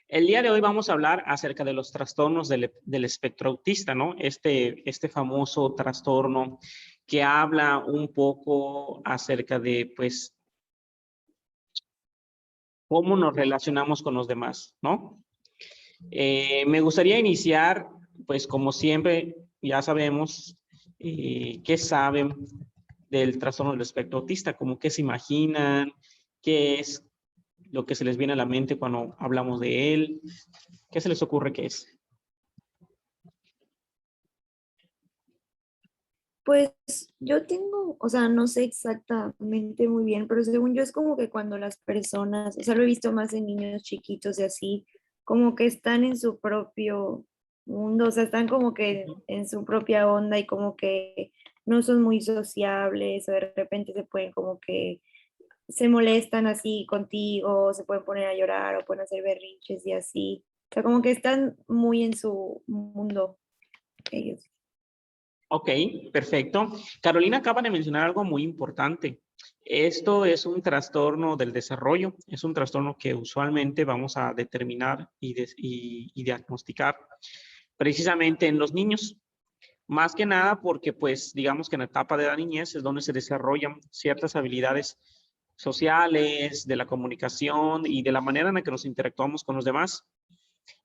El día de hoy vamos a hablar acerca de los trastornos del espectro autista, ¿no? Este famoso trastorno que habla un poco acerca de, pues, cómo nos relacionamos con los demás, ¿no? Me gustaría iniciar, pues, como siempre, ya sabemos qué saben del trastorno del espectro autista, como qué se imaginan, qué es lo que se les viene a la mente cuando hablamos de él, qué se les ocurre que es. Pues yo tengo, o sea, no sé exactamente muy bien, pero según yo es como que cuando las personas, o sea, lo he visto más en niños chiquitos y así, como que están en su propio mundo, o sea, están como que en su propia onda y como que no son muy sociables, o de repente se pueden como que se molestan así contigo, se pueden poner a llorar o pueden hacer berrinches y así. O sea, como que están muy en su mundo ellos. Ok, perfecto. Carolina acaba de mencionar algo muy importante. Esto es un trastorno del desarrollo, es un trastorno que usualmente vamos a determinar y diagnosticar precisamente en los niños. Más que nada porque, pues, digamos que en la etapa de la niñez es donde se desarrollan ciertas habilidades sociales, de la comunicación y de la manera en la que nos interactuamos con los demás.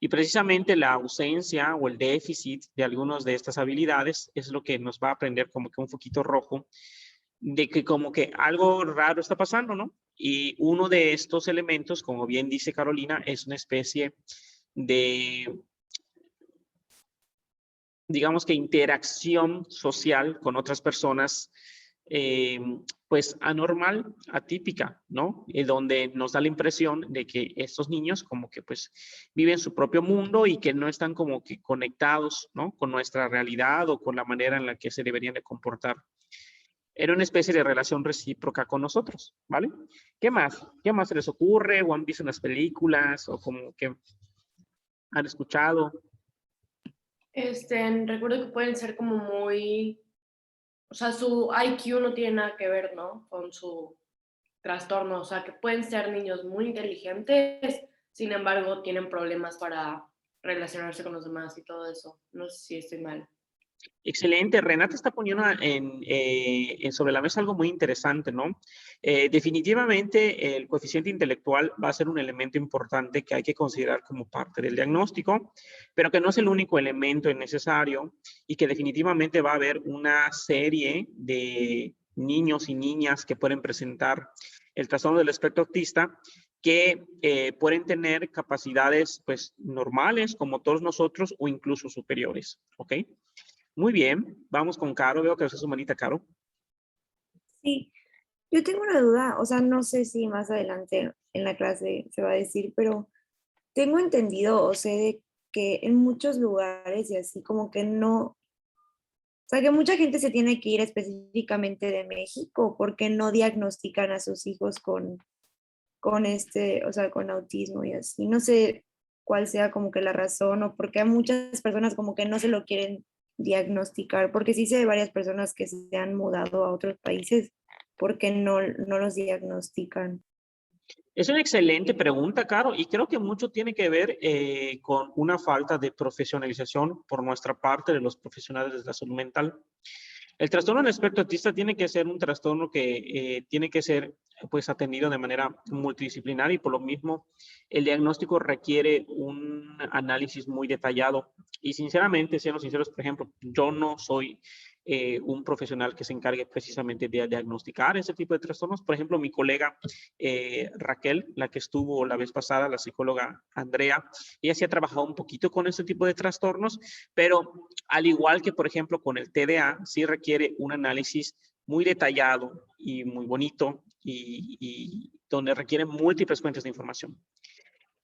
Y precisamente la ausencia o el déficit de algunas de estas habilidades es lo que nos va a prender como que un foquito rojo de que como que algo raro está pasando, ¿no? Y uno de estos elementos, como bien dice Carolina, es una especie de, digamos que interacción social con otras personas, eh, pues anormal, atípica, ¿no? Donde nos da la impresión de que estos niños como que pues viven su propio mundo y que no están como que conectados, ¿no? Con nuestra realidad o con la manera en la que se deberían de comportar. Era una especie de relación recíproca con nosotros, ¿vale? ¿Qué más? ¿Qué más se les ocurre? ¿O han visto en las películas? ¿O como que han escuchado? Recuerdo que pueden ser como muy, o sea, su IQ no tiene nada que ver, ¿no? Con su trastorno, o sea, que pueden ser niños muy inteligentes, sin embargo, tienen problemas para relacionarse con los demás y todo eso. No sé si estoy mal. Excelente. Renata está poniendo sobre la mesa algo muy interesante, ¿no? Definitivamente el coeficiente intelectual va a ser un elemento importante que hay que considerar como parte del diagnóstico, pero que no es el único elemento necesario y que definitivamente va a haber una serie de niños y niñas que pueden presentar el trastorno del espectro autista que pueden tener capacidades pues normales como todos nosotros o incluso superiores, ¿ok? Muy bien, vamos con Caro. Veo que hace su manita, Caro. Sí, yo tengo una duda, o sea, no sé si más adelante en la clase se va a decir, pero tengo entendido o sé de que en muchos lugares y así como que no, o sea, que mucha gente se tiene que ir específicamente de México porque no diagnostican a sus hijos con este, o sea, con autismo y así. No sé cuál sea como que la razón o porque a muchas personas como que no se lo quieren diagnosticar, porque sí sé de varias personas que se han mudado a otros países porque no los diagnostican. Es una excelente pregunta, Caro, y creo que mucho tiene que ver con una falta de profesionalización por nuestra parte de los profesionales de la salud mental. El trastorno del espectro autista tiene que ser un trastorno que tiene que ser pues atendido de manera multidisciplinar y por lo mismo el diagnóstico requiere un análisis muy detallado. Y sinceramente, siendo sinceros, por ejemplo, yo no soy un profesional que se encargue precisamente de diagnosticar ese tipo de trastornos. Por ejemplo, mi colega Raquel, la que estuvo la vez pasada, la psicóloga Andrea, ella sí ha trabajado un poquito con este tipo de trastornos, pero al igual que, por ejemplo, con el TDA, sí requiere un análisis muy detallado y muy bonito y donde requiere múltiples fuentes de información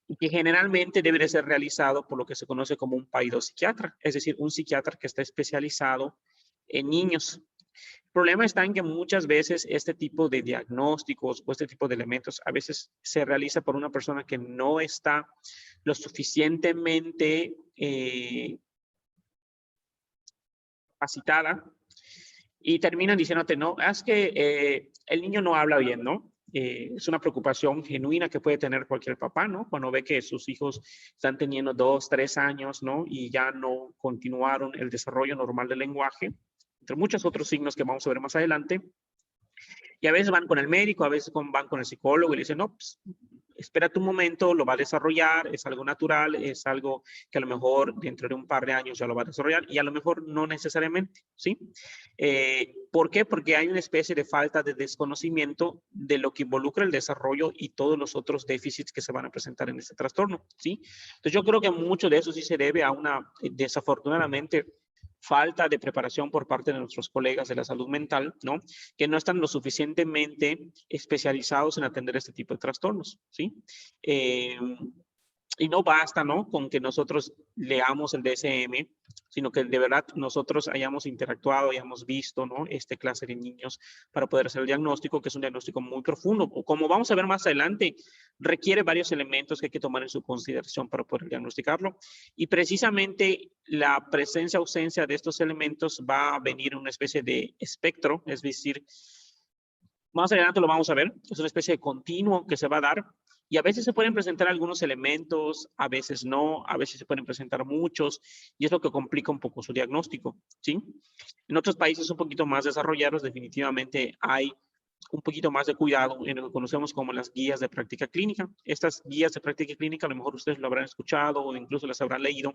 y que generalmente debe de ser realizado por lo que se conoce como un paidopsiquiatra, es decir, un psiquiatra que está especializado en niños. El problema está en que muchas veces este tipo de diagnósticos o este tipo de elementos a veces se realiza por una persona que no está lo suficientemente capacitada y terminan diciéndote, no, es que el niño no habla bien, ¿no? Es una preocupación genuina que puede tener cualquier papá, ¿no? Cuando ve que sus hijos están teniendo 2, 3 años, ¿no? Y ya no continuaron el desarrollo normal del lenguaje, entre muchos otros signos que vamos a ver más adelante. Y a veces van con el médico, a veces van con el psicólogo y le dicen, no, pues, espérate un momento, lo va a desarrollar, es algo natural, es algo que a lo mejor dentro de un par de años ya lo va a desarrollar y a lo mejor no necesariamente, ¿sí? ¿Por qué? Porque hay una especie de falta de desconocimiento de lo que involucra el desarrollo y todos los otros déficits que se van a presentar en este trastorno, ¿sí? Entonces yo creo que mucho de eso sí se debe a una, desafortunadamente, falta de preparación por parte de nuestros colegas de la salud mental, ¿no? Que no están lo suficientemente especializados en atender este tipo de trastornos, ¿sí? Y no basta, ¿no? Con que nosotros leamos el DSM, sino que de verdad nosotros hayamos interactuado, hayamos visto, ¿no? Este clase de niños para poder hacer el diagnóstico, que es un diagnóstico muy profundo. Como vamos a ver más adelante, requiere varios elementos que hay que tomar en su consideración para poder diagnosticarlo. Y precisamente la presencia o ausencia de estos elementos va a venir en una especie de espectro, es decir, más adelante lo vamos a ver, es una especie de continuo que se va a dar y a veces se pueden presentar algunos elementos, a veces no, a veces se pueden presentar muchos y es lo que complica un poco su diagnóstico, ¿sí? En otros países un poquito más desarrollados definitivamente hay un poquito más de cuidado en lo que conocemos como las guías de práctica clínica. Estas guías de práctica clínica a lo mejor ustedes lo habrán escuchado o incluso las habrán leído.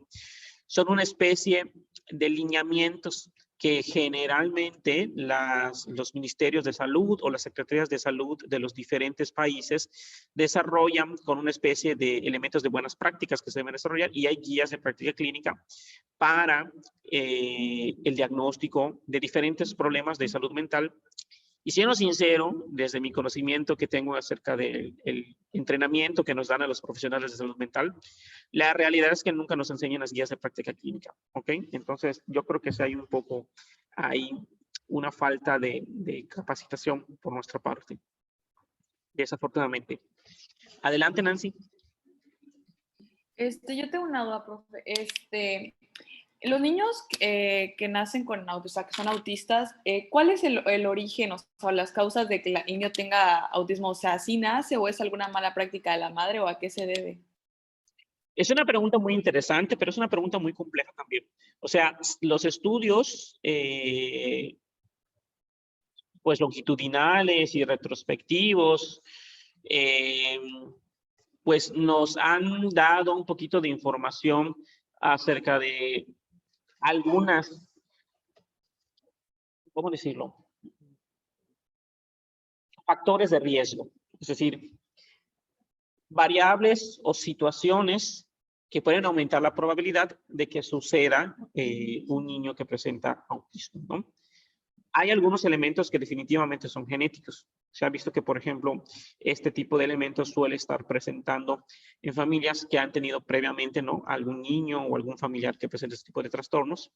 Son una especie de lineamientos que generalmente los ministerios de salud o las secretarías de salud de los diferentes países desarrollan con una especie de elementos de buenas prácticas que se deben desarrollar y hay guías de práctica clínica para el diagnóstico de diferentes problemas de salud mental. Y siendo sincero, desde mi conocimiento que tengo acerca del entrenamiento que nos dan a los profesionales de salud mental, la realidad es que nunca nos enseñan las guías de práctica clínica, ¿ok? Entonces, yo creo que sí hay un poco, hay una falta de capacitación por nuestra parte, desafortunadamente. Adelante, Nancy. Yo tengo una duda, profe. Los niños que nacen con autismo, o sea, que son autistas, ¿cuál es el origen o sea, las causas de que el niño tenga autismo? O sea, ¿así nace o es alguna mala práctica de la madre o a qué se debe? Es una pregunta muy interesante, pero es una pregunta muy compleja también. O sea, los estudios pues longitudinales y retrospectivos pues nos han dado un poquito de información acerca de algunas, ¿cómo decirlo? Factores de riesgo, es decir, variables o situaciones que pueden aumentar la probabilidad de que suceda un niño que presenta autismo, ¿no? Hay algunos elementos que definitivamente son genéticos. Se ha visto que, por ejemplo, este tipo de elementos suele estar presentando en familias que han tenido previamente, ¿no?, algún niño o algún familiar que presente este tipo de trastornos.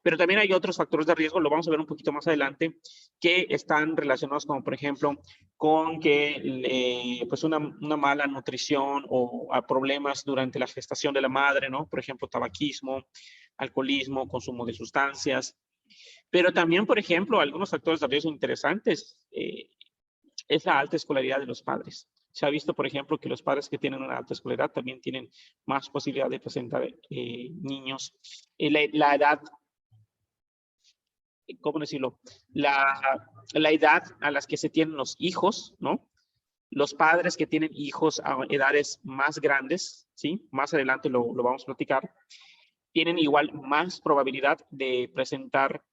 Pero también hay otros factores de riesgo, lo vamos a ver un poquito más adelante, que están relacionados como, por ejemplo, con que pues una mala nutrición o a problemas durante la gestación de la madre, ¿no? Por ejemplo, tabaquismo, alcoholismo, consumo de sustancias. Pero también, por ejemplo, algunos factores de riesgo interesantes es la alta escolaridad de los padres. Se ha visto, por ejemplo, que los padres que tienen una alta escolaridad también tienen más posibilidad de presentar niños. La edad, ¿cómo decirlo? La edad a las que se tienen los hijos, ¿no? Los padres que tienen hijos a edades más grandes, ¿sí? Más adelante lo vamos a platicar, tienen igual más probabilidad de presentar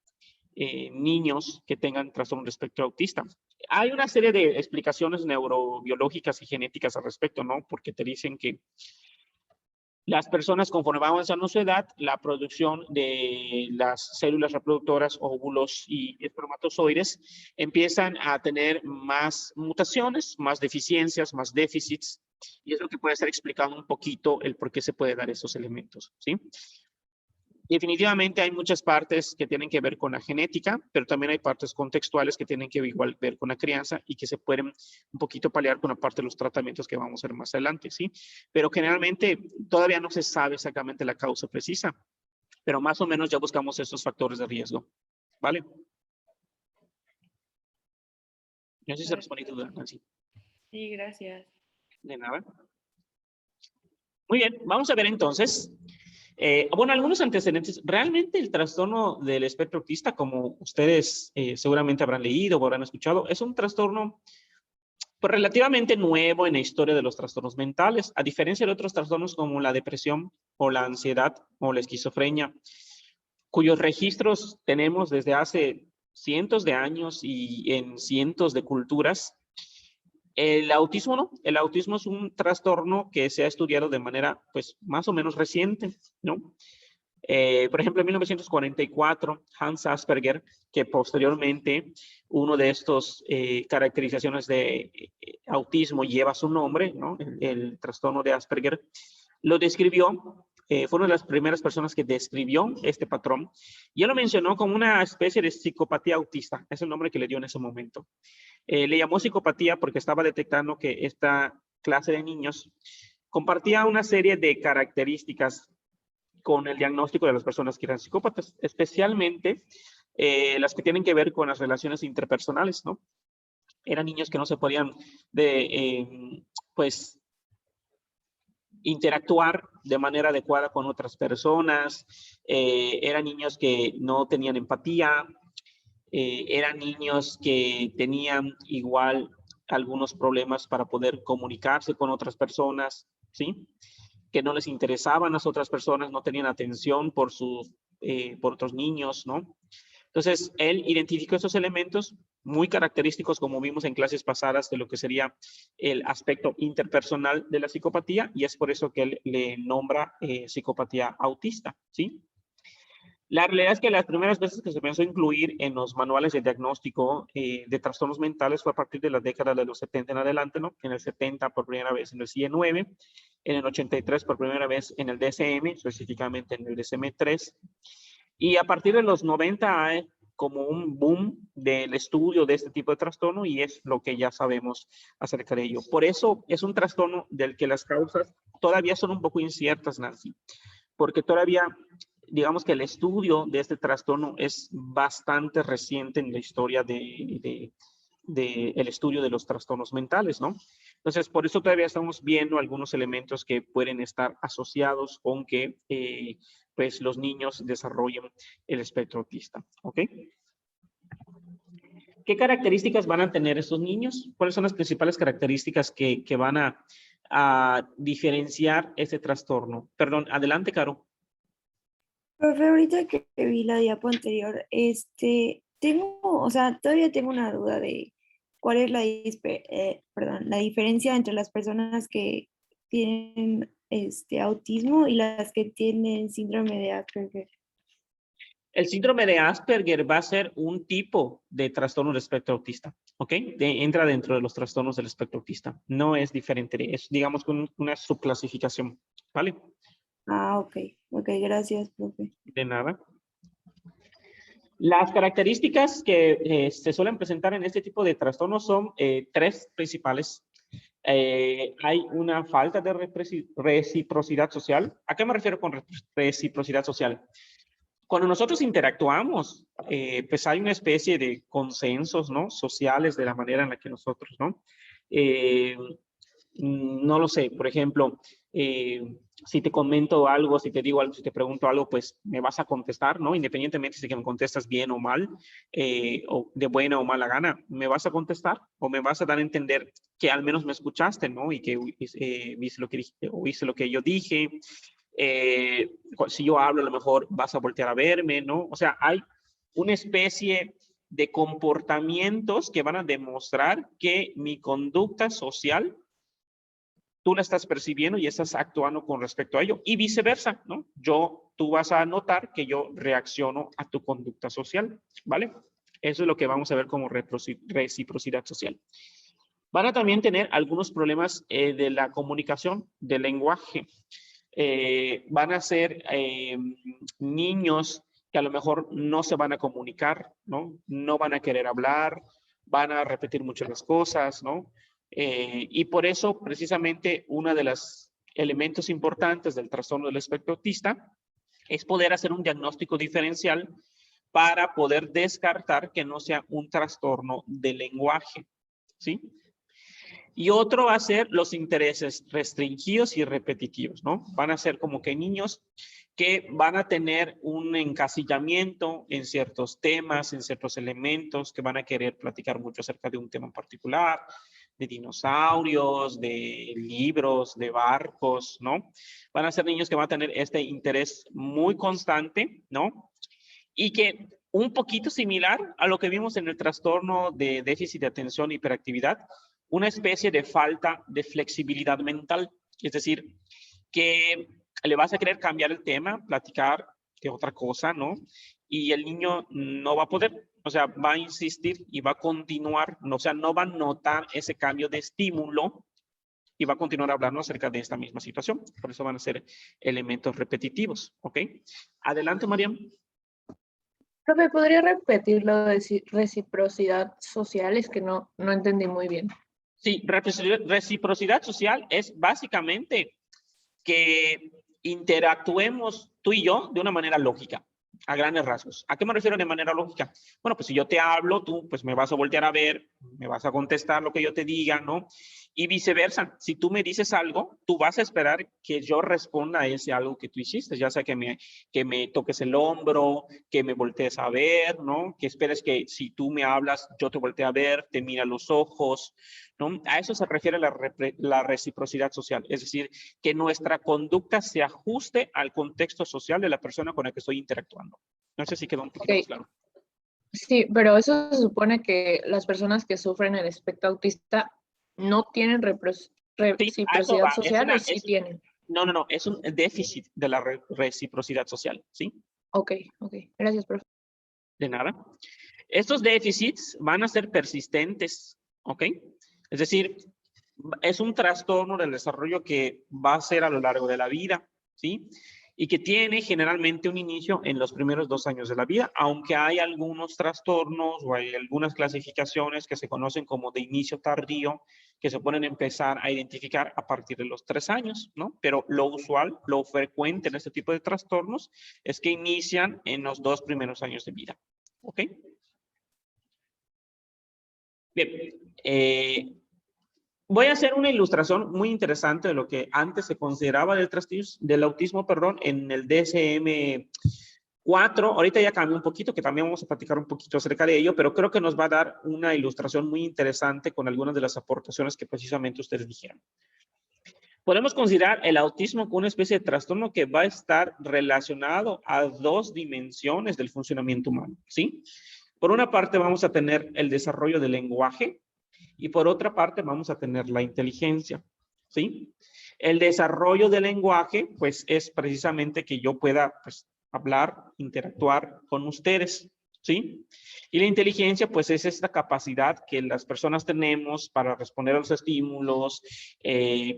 niños que tengan trastorno de espectro autista. Hay una serie de explicaciones neurobiológicas y genéticas al respecto, ¿no? Porque te dicen que las personas, conforme van avanzando su edad, la producción de las células reproductoras, óvulos y espermatozoides empiezan a tener más mutaciones, más deficiencias, más déficits, y es lo que puede estar explicando un poquito el por qué se puede dar esos elementos, ¿sí? Definitivamente hay muchas partes que tienen que ver con la genética, pero también hay partes contextuales que tienen que igual ver con la crianza y que se pueden un poquito paliar con la parte de los tratamientos que vamos a ver más adelante, ¿sí? Pero generalmente todavía no se sabe exactamente la causa precisa, pero más o menos ya buscamos estos factores de riesgo, ¿vale? No sé si se respondí tu duda, Nancy. Sí, gracias. De nada. Muy bien, vamos a ver entonces. Bueno, algunos antecedentes. Realmente el trastorno del espectro autista, como ustedes seguramente habrán leído o habrán escuchado, es un trastorno pues, relativamente nuevo en la historia de los trastornos mentales, a diferencia de otros trastornos como la depresión o la ansiedad o la esquizofrenia, cuyos registros tenemos desde hace cientos de años y en cientos de culturas. El autismo no, el autismo es un trastorno que se ha estudiado de manera pues más o menos reciente, ¿no? Por ejemplo, en 1944, Hans Asperger, que posteriormente uno de estos caracterizaciones de autismo lleva su nombre, ¿no? El trastorno de Asperger, lo describió, fue una de las primeras personas que describió este patrón, y él lo mencionó como una especie de psicopatía autista, es el nombre que le dio en ese momento. Le llamó psicopatía porque estaba detectando que esta clase de niños compartía una serie de características con el diagnóstico de las personas que eran psicópatas, especialmente las que tienen que ver con las relaciones interpersonales, ¿no? Eran niños que no se podían pues interactuar de manera adecuada con otras personas, eran niños que no tenían empatía, eran niños que tenían igual algunos problemas para poder comunicarse con otras personas, ¿sí? Que no les interesaban las otras personas, no tenían atención por otros niños, ¿no? Entonces, él identificó estos elementos muy característicos, como vimos en clases pasadas, de lo que sería el aspecto interpersonal de la psicopatía, y es por eso que él le nombra psicopatía autista, ¿sí? La realidad es que las primeras veces que se pensó incluir en los manuales de diagnóstico de trastornos mentales fue a partir de la década de los 70 en adelante, ¿no? En el 70 por primera vez en el CIE-9, en el 83 por primera vez en el DSM, específicamente en el DSM-3, y a partir de los 90 hay como un boom del estudio de este tipo de trastorno y es lo que ya sabemos acerca de ello. Por eso es un trastorno del que las causas todavía son un poco inciertas, Nancy, porque todavía digamos que el estudio de este trastorno es bastante reciente en la historia el estudio de los trastornos mentales, ¿no? Entonces, por eso todavía estamos viendo algunos elementos que pueden estar asociados con que pues los niños desarrollen el espectro autista, ¿ok? ¿Qué características van a tener estos niños? ¿Cuáles son las principales características que van a diferenciar este trastorno? Perdón, adelante, Caro. Profe, ahorita que vi la diapo anterior, todavía tengo una duda de cuál es la diferencia entre las personas que tienen autismo y las que tienen síndrome de Asperger. El síndrome de Asperger va a ser un tipo de trastorno del espectro autista, ¿ok? Entra dentro de los trastornos del espectro autista. No es diferente, es digamos una subclasificación, ¿vale? Ah, ok, gracias, profe. De nada. Las características que se suelen presentar en este tipo de trastornos son tres principales. Hay una falta de reciprocidad social. ¿A qué me refiero con reciprocidad social? Cuando nosotros interactuamos, pues hay una especie de consensos, ¿no? Sociales de la manera en la que nosotros, ¿no? No lo sé, por ejemplo, si te comento algo, si te digo algo, si te pregunto algo, pues me vas a contestar, ¿no? Independientemente si que me contestas bien o mal, o de buena o mala gana, me vas a contestar o me vas a dar a entender que al menos me escuchaste, ¿no? Y que viste lo que dije, o viste lo que yo dije. Si yo hablo, a lo mejor vas a voltear a verme, ¿no? O sea, hay una especie de comportamientos que van a demostrar que mi conducta social tú la estás percibiendo y estás actuando con respecto a ello y viceversa, ¿no? Tú vas a notar que yo reacciono a tu conducta social, ¿vale? Eso es lo que vamos a ver como reciprocidad social. Van a también tener algunos problemas de la comunicación, del lenguaje. Van a ser niños que a lo mejor no se van a comunicar, ¿no? No van a querer hablar, van a repetir mucho las cosas, ¿no? Y por eso, precisamente, uno de los elementos importantes del trastorno del espectro autista es poder hacer un diagnóstico diferencial para poder descartar que no sea un trastorno de lenguaje, ¿sí? Y otro va a ser los intereses restringidos y repetitivos, ¿no? Van a ser como que niños que van a tener un encasillamiento en ciertos temas, en ciertos elementos, que van a querer platicar mucho acerca de un tema en particular, de dinosaurios, de libros, de barcos, ¿no? Van a ser niños que van a tener este interés muy constante, ¿no? Y que un poquito similar a lo que vimos en el trastorno de déficit de atención e hiperactividad, una especie de falta de flexibilidad mental, es decir, que le vas a querer cambiar el tema, platicar de otra cosa, ¿no? Y el niño no va a poder, o sea, va a insistir y va a continuar, o sea, no va a notar ese cambio de estímulo y va a continuar hablando acerca de esta misma situación. Por eso van a ser elementos repetitivos, ¿ok? Adelante, Mariam. Profe, ¿podría repetir lo de reciprocidad social? Es que no entendí muy bien. Sí, reciprocidad social es básicamente que interactuemos tú y yo de una manera lógica, a grandes rasgos. ¿A qué me refiero de manera lógica? Bueno, pues si yo te hablo, tú pues me vas a voltear a ver, me vas a contestar lo que yo te diga, ¿no? Y viceversa, si tú me dices algo, tú vas a esperar que yo responda a ese algo que tú hiciste, ya sea que me toques el hombro, que me voltees a ver, ¿no? Que esperes que si tú me hablas, yo te voltee a ver, te mira a los ojos, ¿no? A eso se refiere la reciprocidad social, es decir, que nuestra conducta se ajuste al contexto social de la persona con la que estoy interactuando. No sé si quedó un poquito más claro. Sí, pero eso se supone que las personas que sufren el espectro autista no tienen reciprocidad social, ¿o sí tienen? No, es un déficit de la reciprocidad social, ¿sí? Ok, gracias, profe. De nada. Estos déficits van a ser persistentes, ¿ok? Es decir, es un trastorno del desarrollo que va a ser a lo largo de la vida, ¿sí? Y que tiene generalmente un inicio en los primeros 2 años de la vida, aunque hay algunos trastornos o hay algunas clasificaciones que se conocen como de inicio tardío, que se pueden empezar a identificar a partir de los 3 años, ¿no? Pero lo usual, lo frecuente en este tipo de trastornos es que inician en los 2 primeros años de vida, ¿ok? Bien, voy a hacer una ilustración muy interesante de lo que antes se consideraba del autismo, en el DSM-4. Ahorita ya cambió un poquito, que también vamos a platicar un poquito acerca de ello, pero creo que nos va a dar una ilustración muy interesante con algunas de las aportaciones que precisamente ustedes dijeron. Podemos considerar el autismo como una especie de trastorno que va a estar relacionado a 2 dimensiones del funcionamiento humano, ¿sí? Por una parte vamos a tener el desarrollo del lenguaje, y por otra parte vamos a tener la inteligencia, ¿sí? El desarrollo del lenguaje, pues es precisamente que yo pueda pues, hablar, interactuar con ustedes, ¿sí? Y la inteligencia, pues es esta capacidad que las personas tenemos para responder a los estímulos,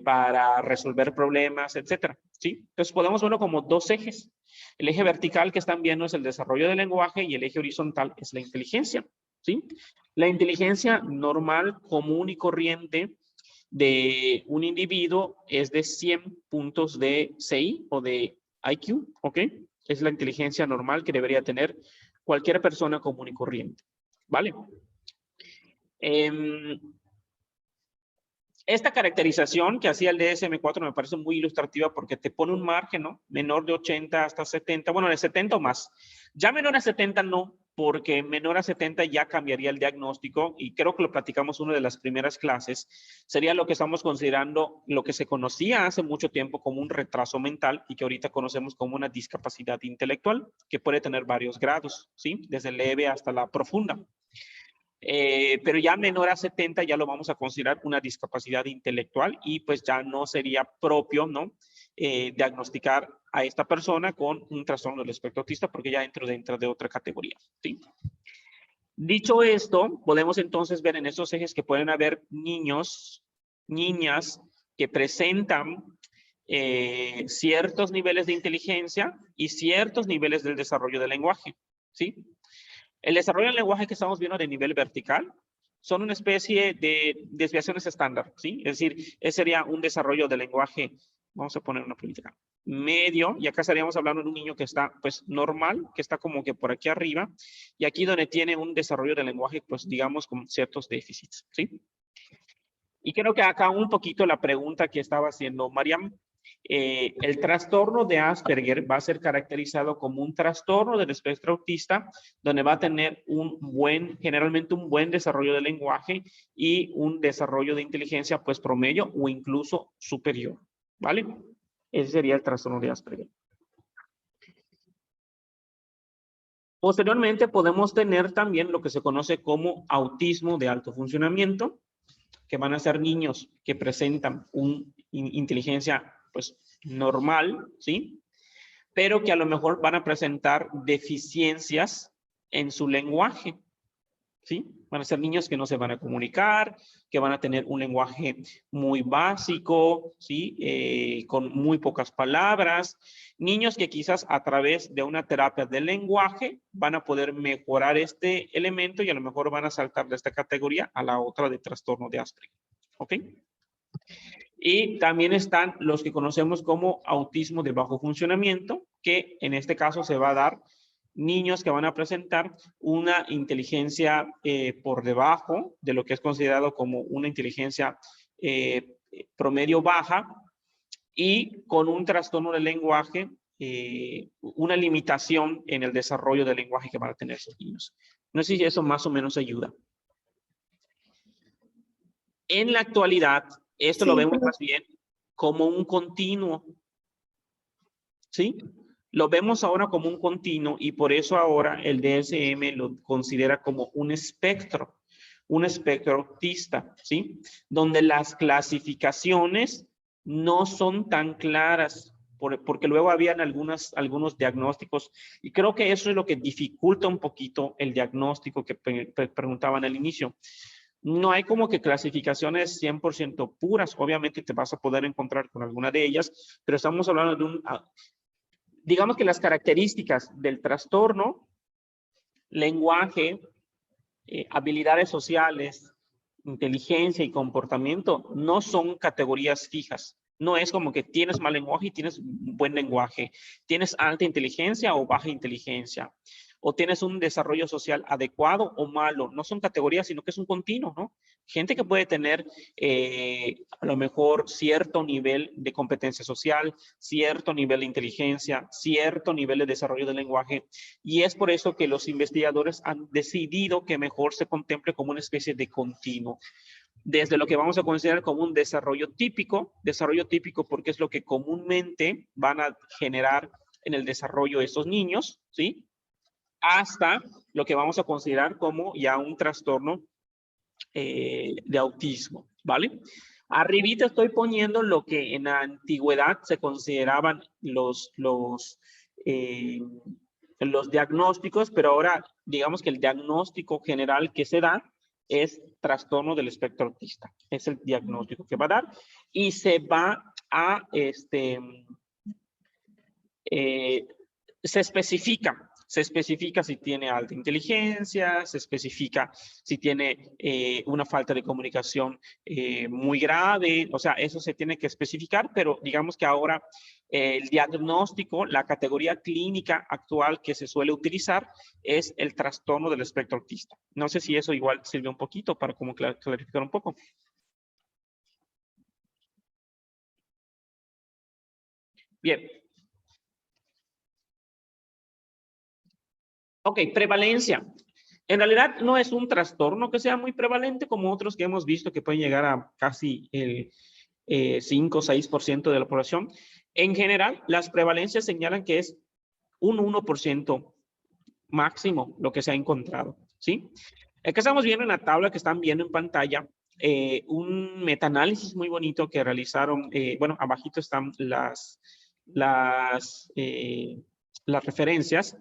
para resolver problemas, etcétera, ¿sí? Entonces podemos verlo como 2 ejes. El eje vertical que están viendo es el desarrollo del lenguaje y el eje horizontal es la inteligencia, ¿sí? La inteligencia normal, común y corriente de un individuo es de 100 puntos de CI o de IQ, ¿ok? Es la inteligencia normal que debería tener cualquier persona común y corriente, ¿vale? Esta caracterización que hacía el DSM-4 me parece muy ilustrativa porque te pone un margen, ¿no? Menor de 80 hasta 70, bueno, de 70 o más. Ya menor a 70 no, porque menor a 70 ya cambiaría el diagnóstico y creo que lo platicamos en una de las primeras clases. Sería lo que estamos considerando, lo que se conocía hace mucho tiempo como un retraso mental y que ahorita conocemos como una discapacidad intelectual que puede tener varios grados, ¿sí? Desde leve hasta la profunda. Pero ya menor a 70 ya lo vamos a considerar una discapacidad intelectual y pues ya no sería propio, ¿no? Diagnosticar a esta persona con un trastorno del espectro autista porque ya entra dentro de otra categoría, ¿sí? Dicho esto, podemos entonces ver en estos ejes que pueden haber niños, niñas que presentan ciertos niveles de inteligencia y ciertos niveles del desarrollo del lenguaje, ¿sí? El desarrollo del lenguaje que estamos viendo de nivel vertical son una especie de desviaciones estándar, ¿sí? Es decir, ese sería un desarrollo del lenguaje, vamos a poner una política, medio, y acá estaríamos hablando de un niño que está, pues, normal, que está como que por aquí arriba, y aquí donde tiene un desarrollo del lenguaje, pues, digamos, con ciertos déficits, ¿sí? Y creo que acá un poquito la pregunta que estaba haciendo Mariam, el trastorno de Asperger va a ser caracterizado como un trastorno del espectro autista, donde va a tener generalmente un buen desarrollo del lenguaje y un desarrollo de inteligencia pues promedio o incluso superior, ¿vale? Ese sería el trastorno de Asperger. Posteriormente podemos tener también lo que se conoce como autismo de alto funcionamiento, que van a ser niños que presentan una inteligencia pues normal, ¿sí? Pero que a lo mejor van a presentar deficiencias en su lenguaje, ¿sí? Van a ser niños que no se van a comunicar, que van a tener un lenguaje muy básico, ¿sí? Con muy pocas palabras. Niños que quizás a través de una terapia del lenguaje van a poder mejorar este elemento y a lo mejor van a saltar de esta categoría a la otra de trastorno de Asperger. ¿Ok? Y también están los que conocemos como autismo de bajo funcionamiento, que en este caso se va a dar niños que van a presentar una inteligencia por debajo de lo que es considerado como una inteligencia promedio baja y con un trastorno del lenguaje, una limitación en el desarrollo del lenguaje que van a tener esos niños. No sé si eso más o menos ayuda. En la actualidad, esto lo vemos más bien como un continuo, ¿sí? Lo vemos ahora como un continuo y por eso ahora el DSM lo considera como un espectro autista, ¿sí? Donde las clasificaciones no son tan claras, porque luego habían algunos diagnósticos y creo que eso es lo que dificulta un poquito el diagnóstico que preguntaban al inicio. No hay como que clasificaciones 100% puras, obviamente te vas a poder encontrar con alguna de ellas, pero estamos hablando de digamos que las características del trastorno, lenguaje, habilidades sociales, inteligencia y comportamiento no son categorías fijas. No es como que tienes mal lenguaje y tienes buen lenguaje, tienes alta inteligencia o baja inteligencia, o tienes un desarrollo social adecuado o malo. No son categorías, sino que es un continuo, ¿no? Gente que puede tener a lo mejor cierto nivel de competencia social, cierto nivel de inteligencia, cierto nivel de desarrollo del lenguaje, y es por eso que los investigadores han decidido que mejor se contemple como una especie de continuo. Desde lo que vamos a considerar como un desarrollo típico porque es lo que comúnmente van a generar en el desarrollo de estos niños, ¿sí? Hasta lo que vamos a considerar como ya un trastorno de autismo, ¿vale? Arribita estoy poniendo lo que en la antigüedad se consideraban los diagnósticos, pero ahora digamos que el diagnóstico general que se da es trastorno del espectro autista. Es el diagnóstico que va a dar y se va a, se especifica si tiene alta inteligencia, se especifica si tiene una falta de comunicación muy grave, o sea, eso se tiene que especificar, pero digamos que ahora el diagnóstico, la categoría clínica actual que se suele utilizar es el trastorno del espectro autista. No sé si eso igual sirve un poquito para como clarificar un poco. Bien. Ok, prevalencia. En realidad no es un trastorno que sea muy prevalente como otros que hemos visto que pueden llegar a casi el 5 o 6% de la población. En general, las prevalencias señalan que es un 1% máximo lo que se ha encontrado, ¿sí? Aquí estamos viendo en la tabla que están viendo en pantalla un metaanálisis muy bonito que realizaron, bueno, abajito están las referencias,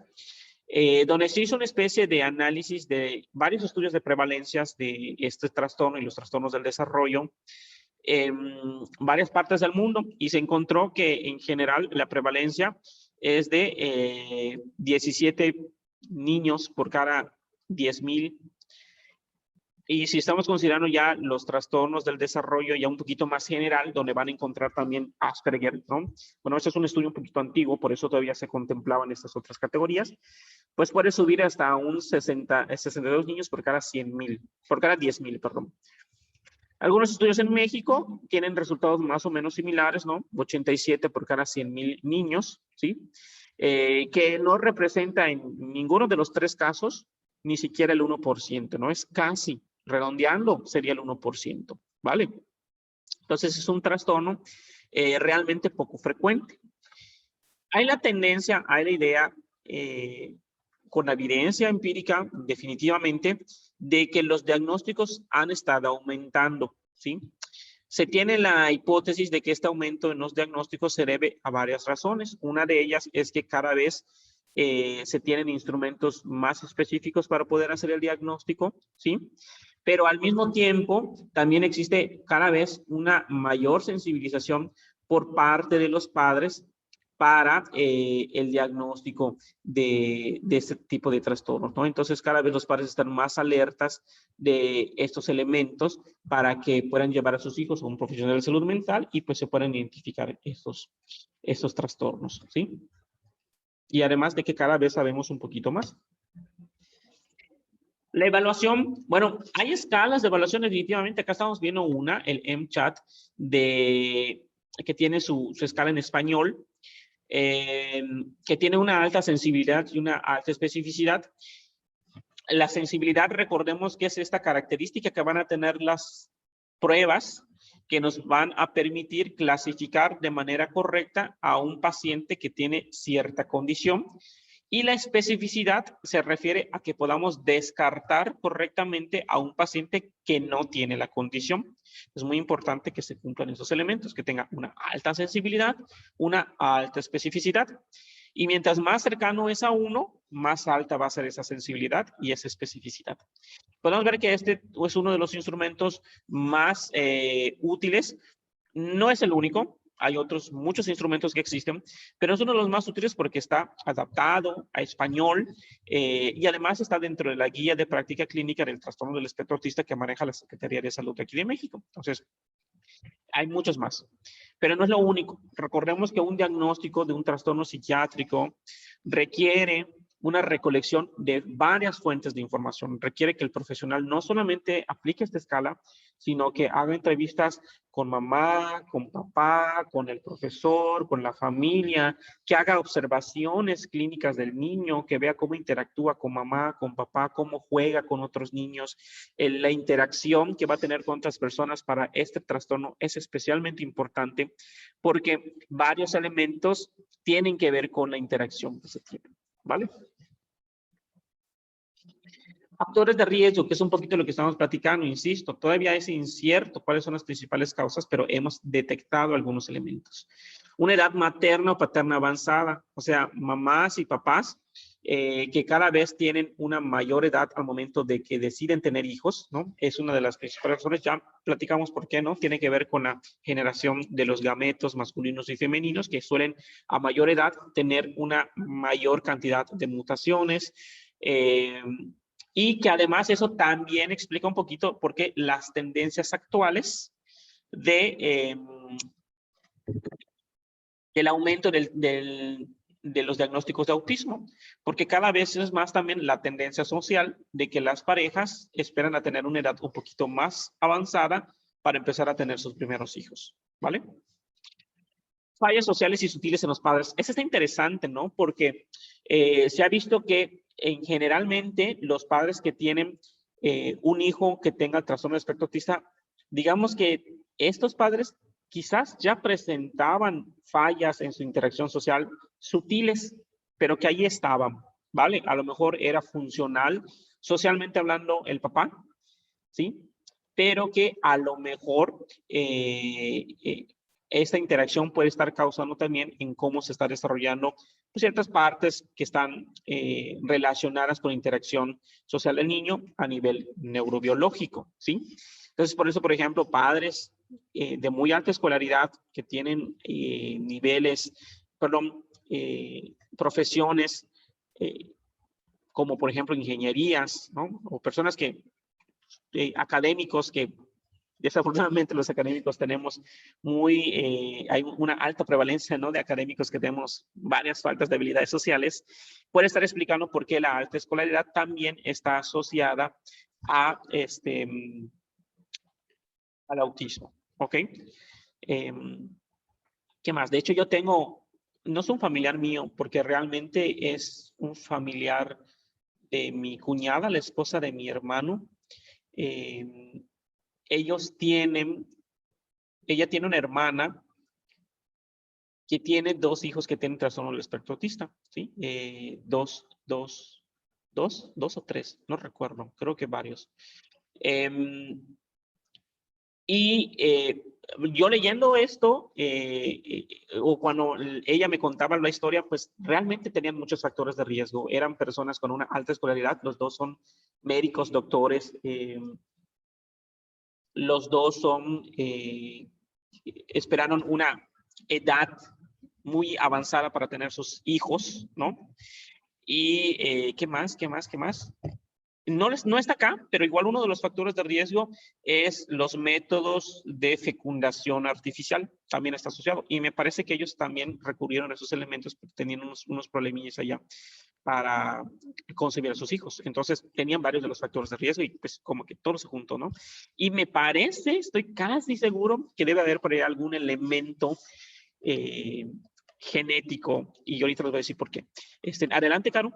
donde se hizo una especie de análisis de varios estudios de prevalencias de este trastorno y los trastornos del desarrollo en varias partes del mundo y se encontró que en general la prevalencia es de 17 niños por cada 10,000. Y si estamos considerando ya los trastornos del desarrollo ya un poquito más general, donde van a encontrar también Asperger, ¿no? Bueno, este es un estudio un poquito antiguo, por eso todavía se contemplaban estas otras categorías, pues puede subir hasta un 62 niños por cada 100,000, por cada 10,000, perdón. Algunos estudios en México tienen resultados más o menos similares, ¿no? 87 por cada 100,000 niños, ¿sí? Que no representa en ninguno de los 3 casos ni siquiera el 1%, ¿no? Es casi, redondeando, sería el 1%, ¿vale? Entonces es un trastorno realmente poco frecuente. Hay la tendencia, hay la idea, con la evidencia empírica, definitivamente, de que los diagnósticos han estado aumentando, ¿sí? Se tiene la hipótesis de que este aumento en los diagnósticos se debe a varias razones. Una de ellas es que cada vez se tienen instrumentos más específicos para poder hacer el diagnóstico, ¿sí? Pero al mismo tiempo también existe cada vez una mayor sensibilización por parte de los padres para el diagnóstico de este tipo de trastornos, ¿no? Entonces, cada vez los padres están más alertas de estos elementos para que puedan llevar a sus hijos a un profesional de salud mental y pues se puedan identificar estos trastornos, ¿sí? Y además de que cada vez sabemos un poquito más. La evaluación, bueno, hay escalas de evaluación definitivamente. Acá estamos viendo una, el MCHAT, que tiene su escala en español, que tiene una alta sensibilidad y una alta especificidad. La sensibilidad, recordemos que es esta característica que van a tener las pruebas que nos van a permitir clasificar de manera correcta a un paciente que tiene cierta condición. Y la especificidad se refiere a que podamos descartar correctamente a un paciente que no tiene la condición. Es muy importante que se cumplan esos elementos, que tenga una alta sensibilidad, una alta especificidad. Y mientras más cercano es a 1, más alta va a ser esa sensibilidad y esa especificidad. Podemos ver que este es uno de los instrumentos más útiles. No es el único. Hay otros, muchos instrumentos que existen, pero es uno de los más útiles porque está adaptado a español y además está dentro de la guía de práctica clínica del trastorno del espectro autista que maneja la Secretaría de Salud de aquí de México. Entonces, hay muchos más, pero no es lo único. Recordemos que un diagnóstico de un trastorno psiquiátrico requiere una recolección de varias fuentes de información. Requiere que el profesional no solamente aplique esta escala, sino que haga entrevistas con mamá, con papá, con el profesor, con la familia, que haga observaciones clínicas del niño, que vea cómo interactúa con mamá, con papá, cómo juega con otros niños. La interacción que va a tener con otras personas para este trastorno es especialmente importante porque varios elementos tienen que ver con la interacción que se tiene, ¿vale? Factores de riesgo, que es un poquito lo que estamos platicando, insisto, todavía es incierto cuáles son las principales causas, pero hemos detectado algunos elementos. Una edad materna o paterna avanzada, o sea, mamás y papás que cada vez tienen una mayor edad al momento de que deciden tener hijos, ¿no? Es una de las principales razones, ya platicamos por qué, ¿no? Tiene que ver con la generación de los gametos masculinos y femeninos que suelen a mayor edad tener una mayor cantidad de mutaciones, y que además eso también explica un poquito por qué las tendencias actuales del aumento de los diagnósticos de autismo, porque cada vez es más también la tendencia social de que las parejas esperan a tener una edad un poquito más avanzada para empezar a tener sus primeros hijos, ¿vale? Fallas sociales y sutiles en los padres. Eso está interesante, ¿no? Porque se ha visto que generalmente los padres que tienen un hijo que tenga trastorno de espectro autista, digamos que estos padres quizás ya presentaban fallas en su interacción social sutiles, pero que ahí estaban, ¿vale? A lo mejor era funcional, socialmente hablando, el papá, ¿sí? Pero que a lo mejor esta interacción puede estar causando también en cómo se está desarrollando ciertas partes que están relacionadas con la interacción social del niño a nivel neurobiológico, ¿sí? Entonces, por eso, por ejemplo, padres de muy alta escolaridad que tienen profesiones como, por ejemplo, ingenierías, ¿no? O personas que, académicos que desafortunadamente los académicos tenemos hay una alta prevalencia, ¿no? De académicos que tenemos varias faltas de habilidades sociales, puede estar explicando por qué la alta escolaridad también está asociada a al autismo, ¿ok? ¿Qué más? De hecho, yo tengo, no es un familiar mío, porque realmente es un familiar de mi cuñada, la esposa de mi hermano. Ellos tienen, ella tiene una hermana que tiene 2 hijos que tienen trastorno del espectro autista, ¿sí? Dos o 3, no recuerdo, creo que varios. Yo leyendo esto, o cuando ella me contaba la historia, pues realmente tenían muchos factores de riesgo. Eran personas con una alta escolaridad, los 2 son médicos, doctores, los 2 son, esperaron una edad muy avanzada para tener sus hijos, ¿no? Y ¿qué más? No está acá, pero igual uno de los factores de riesgo es los métodos de fecundación artificial, también está asociado. Y me parece que ellos también recurrieron a esos elementos porque tenían unos problemillas allá para concebir a sus hijos. Entonces tenían varios de los factores de riesgo y pues como que todo se juntó, ¿no? Y me parece, estoy casi seguro que debe haber por ahí algún elemento genético, y ahorita les voy a decir por qué. Adelante, Caro.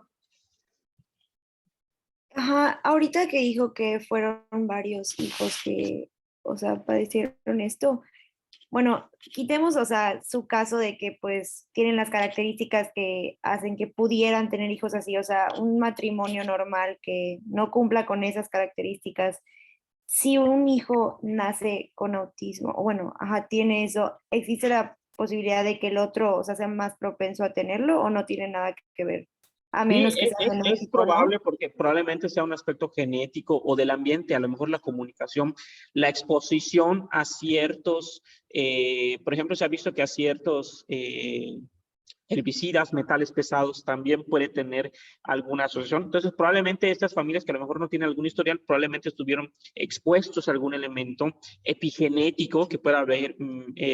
Ajá, ahorita que dijo que fueron varios hijos que, o sea, padecieron esto, bueno, quitemos, o sea, su caso de que pues tienen las características que hacen que pudieran tener hijos así, o sea, un matrimonio normal que no cumpla con esas características. Si un hijo nace con autismo, o bueno, ajá, tiene eso, ¿existe la posibilidad de que el otro, o sea, sea más propenso a tenerlo o no tiene nada que ver? A Sí, menos que sea es genético, ¿no? probable porque probablemente sea un aspecto genético o del ambiente, a lo mejor la comunicación, la exposición a ciertos, por ejemplo, se ha visto que a ciertos herbicidas, metales pesados, también puede tener alguna asociación. Entonces, probablemente estas familias que a lo mejor no tienen algún historial, probablemente estuvieron expuestos a algún elemento epigenético que pueda haber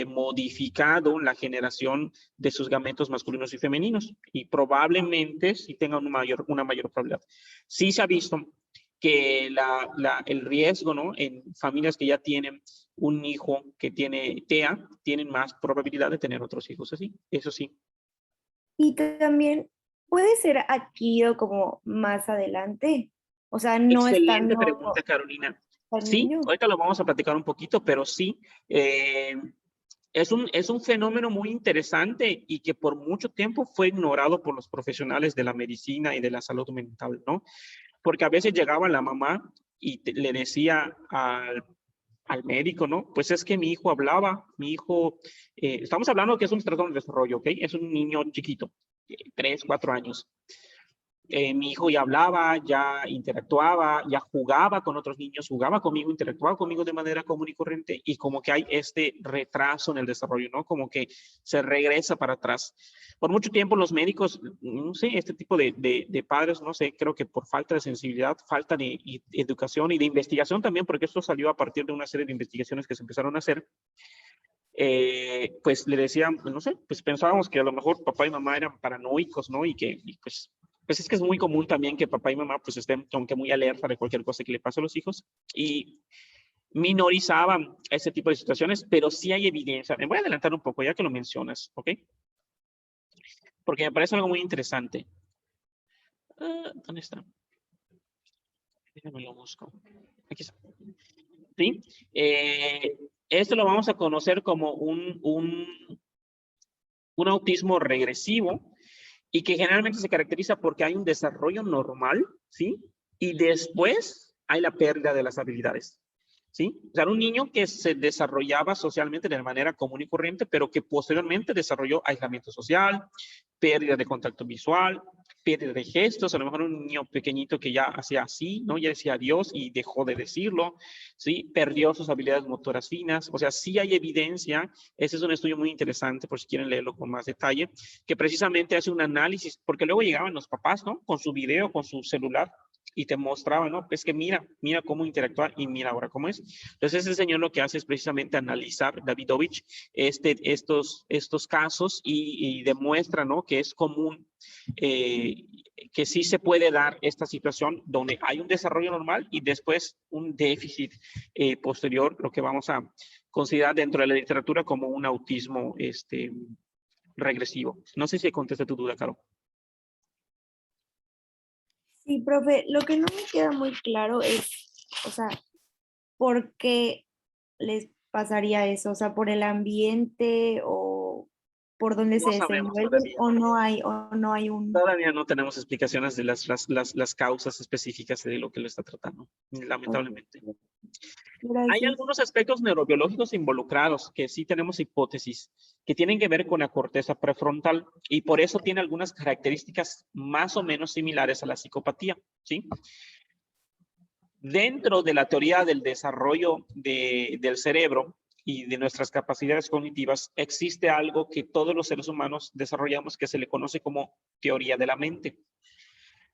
modificado la generación de sus gametos masculinos y femeninos. Y probablemente sí tengan una mayor probabilidad. Sí se ha visto que el riesgo, ¿no? En familias que ya tienen un hijo que tiene TEA, tienen más probabilidad de tener otros hijos así. Eso sí. Y también puede ser aquí o como más adelante. O sea, no Excelente estando pregunta, Carolina. al Sí, niño. ahorita lo vamos a platicar un poquito, pero sí, es un fenómeno muy interesante y que por mucho tiempo fue ignorado por los profesionales de la medicina y de la salud mental, ¿no? Porque a veces llegaba la mamá y le decía al médico, ¿no? Pues es que mi hijo hablaba, mi hijo, estamos hablando que es un trastorno de desarrollo, ¿ok? Es un niño chiquito, 3, 4 años. Mi hijo ya hablaba, ya interactuaba, ya jugaba con otros niños, jugaba conmigo, interactuaba conmigo de manera común y corriente, y como que hay este retraso en el desarrollo, ¿no? Como que se regresa para atrás. Por mucho tiempo los médicos, no sé, este tipo de padres, no sé, creo que por falta de sensibilidad, falta de educación y de investigación también, porque esto salió a partir de una serie de investigaciones que se empezaron a hacer, pues le decían, no sé, pues pensábamos que a lo mejor papá y mamá eran paranoicos, ¿no? Y pues es que es muy común también que papá y mamá pues estén aunque muy alerta de cualquier cosa que le pase a los hijos y minorizaban ese tipo de situaciones, pero sí hay evidencia. Me voy a adelantar un poco ya que lo mencionas, ¿ok? Porque me parece algo muy interesante. ¿Dónde está? Déjame lo busco. Aquí está. ¿Sí? Esto lo vamos a conocer como un autismo regresivo, y que generalmente se caracteriza porque hay un desarrollo normal, ¿sí? Y después hay la pérdida de las habilidades, ¿sí? O sea, un niño que se desarrollaba socialmente de manera común y corriente, pero que posteriormente desarrolló aislamiento social, pérdida de contacto visual, pérdida de gestos, a lo mejor un niño pequeñito que ya hacía así, ¿no? Ya decía adiós y dejó de decirlo, ¿sí? Perdió sus habilidades motoras finas, o sea, sí hay evidencia. Ese es un estudio muy interesante, por si quieren leerlo con más detalle, que precisamente hace un análisis, porque luego llegaban los papás, ¿no? Con su video, con su celular, y te mostraba, ¿no? Es que mira cómo interactuar y mira ahora cómo es. Entonces, ese señor lo que hace es precisamente analizar, Davidovich, estos casos y demuestra, ¿no? Que es común que sí se puede dar esta situación donde hay un desarrollo normal y después un déficit posterior, lo que vamos a considerar dentro de la literatura como un autismo regresivo. No sé si contesté tu duda, Caro. Sí, profe, lo que no me queda muy claro es, o sea, ¿por qué les pasaría eso? O sea, ¿por el ambiente o por dónde No se sabemos desenvuelven todavía. o no hay un... Todavía no tenemos explicaciones de las causas específicas de lo que lo está tratando, lamentablemente. Hay Gracias. algunos aspectos neurobiológicos involucrados que sí tenemos hipótesis que tienen que ver con la corteza prefrontal y por eso tiene algunas características más o menos similares a la psicopatía, ¿sí? Dentro de la teoría del desarrollo del cerebro y de nuestras capacidades cognitivas, existe algo que todos los seres humanos desarrollamos que se le conoce como teoría de la mente.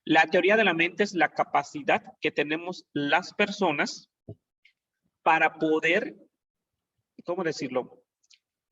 La teoría de la mente es la capacidad que tenemos las personas para poder, ¿cómo decirlo?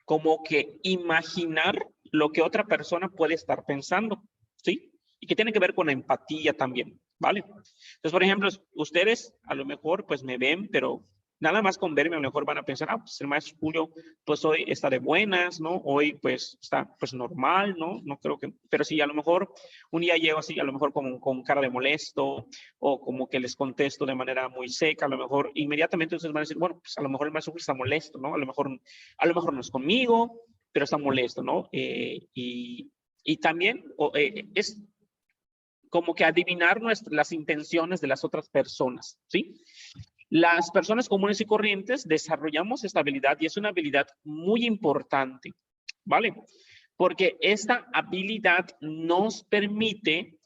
Como que imaginar lo que otra persona puede estar pensando, ¿sí? Y que tiene que ver con la empatía también, ¿vale? Entonces, por ejemplo, ustedes a lo mejor pues me ven, pero nada más con verme a lo mejor van a pensar, ah, pues el maestro Julio pues hoy está de buenas, ¿no? Hoy pues está pues normal, ¿no? No creo que, pero si a lo mejor un día llego así, a lo mejor con cara de molesto o como que les contesto de manera muy seca, a lo mejor inmediatamente ustedes van a decir, bueno, pues a lo mejor el maestro Julio está molesto, ¿no? A lo mejor no es conmigo, pero está molesto, ¿no? Y también es como que adivinar las intenciones de las otras personas, ¿sí? Las personas comunes y corrientes desarrollamos esta habilidad y es una habilidad muy importante, ¿vale? Porque esta habilidad nos permite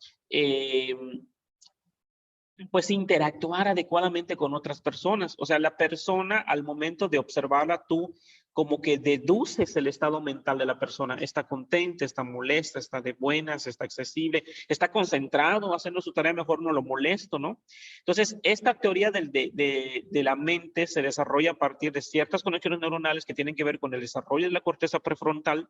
pues interactuar adecuadamente con otras personas. O sea, la persona al momento de observarla, tú como que deduces el estado mental de la persona. Está contenta, está molesta, está de buenas, está accesible, está concentrado, haciendo su tarea, mejor no lo molesto, ¿no? Entonces, esta teoría de la mente se desarrolla a partir de ciertas conexiones neuronales que tienen que ver con el desarrollo de la corteza prefrontal